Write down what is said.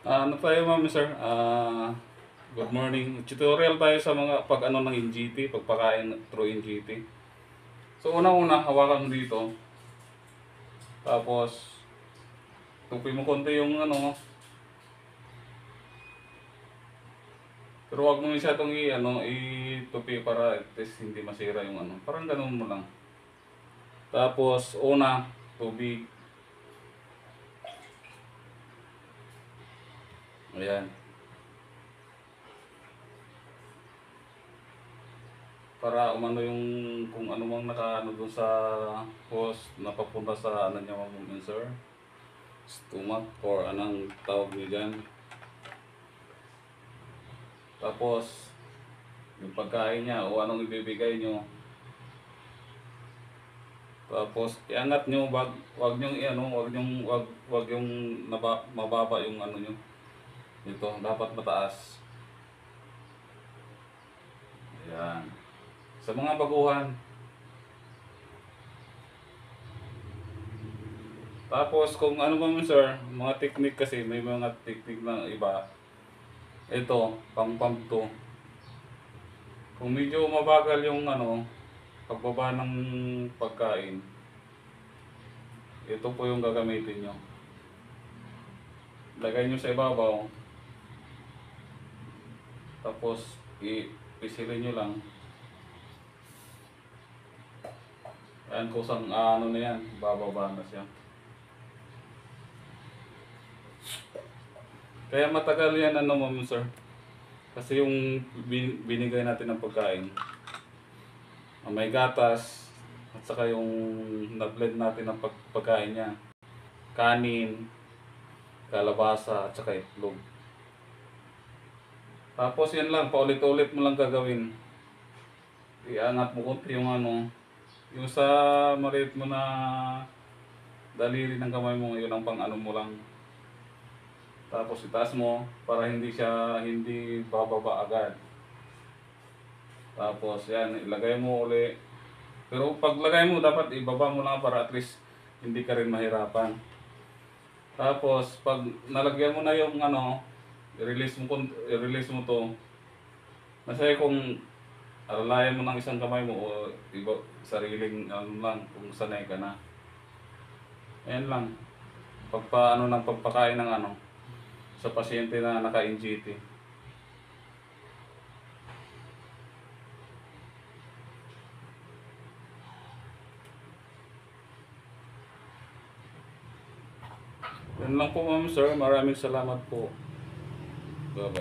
Ano tayo ma'am sir? Good morning. Tutorial tayo sa mga pag ano ng NGT, pagpakain through NGT. So una-una, hawakan mo dito. Tapos tupi mo konti yung ano, pero wag mo masyadong i-tupi para at least hindi masira yung ano. Parang ganun mo lang. Tapos una, tubig. Ayan. Para umano yung kung ano mang nakaano doon sa host napapunta sa ano niya ma'am sir. Stomach or anong tawag niyo dyan. Tapos, yung pagkain niya o anong ibibigay nyo. Tapos, iangat nyo, wag nyo wag yung mababa yung ano nyo. Ito, dapat mataas. Ayan. Sa mga baguhan. Tapos, kung ano ba sir, mga technique kasi, may mga technique ng iba. Ito, pang-pump to. Kung medyo mabagal yung ano, pagbaba ng pagkain, ito po yung gagamitin nyo. Lagay nyo sa ibabaw. Tapos, ipisilin nyo lang. Ayan, kusang ano na yan, bababa na siya. Kaya matagal yan ano ma'am sir. Kasi yung binigay natin ng pagkain, may gatas, at saka yung na-blend natin ng pagkain niya. Kanin, kalabasa, at saka itlog. Tapos yan lang, paulit-ulit mo lang gagawin. Iangat mo konti yung ano, yung sa maliit mo na daliri ng kamay mo, yun ang pang ano mo lang. Tapos itaas mo para hindi bababa agad. Tapos yan, ilagay mo uli. Pero paglagay mo, dapat ibaba mo lang para at least hindi ka rin mahirapan. Tapos pag nalagyan mo na yung ano, i-release mo to. Masaya kung alalayan mo ng isang kamay mo o iba, sariling ano lang kung sanay ka na. Ayan lang. Pagpaano ng pagpakain ng ano sa pasyente na naka-NGT. Yan lang po ma'am sir. Maraming salamat po. Bye-bye.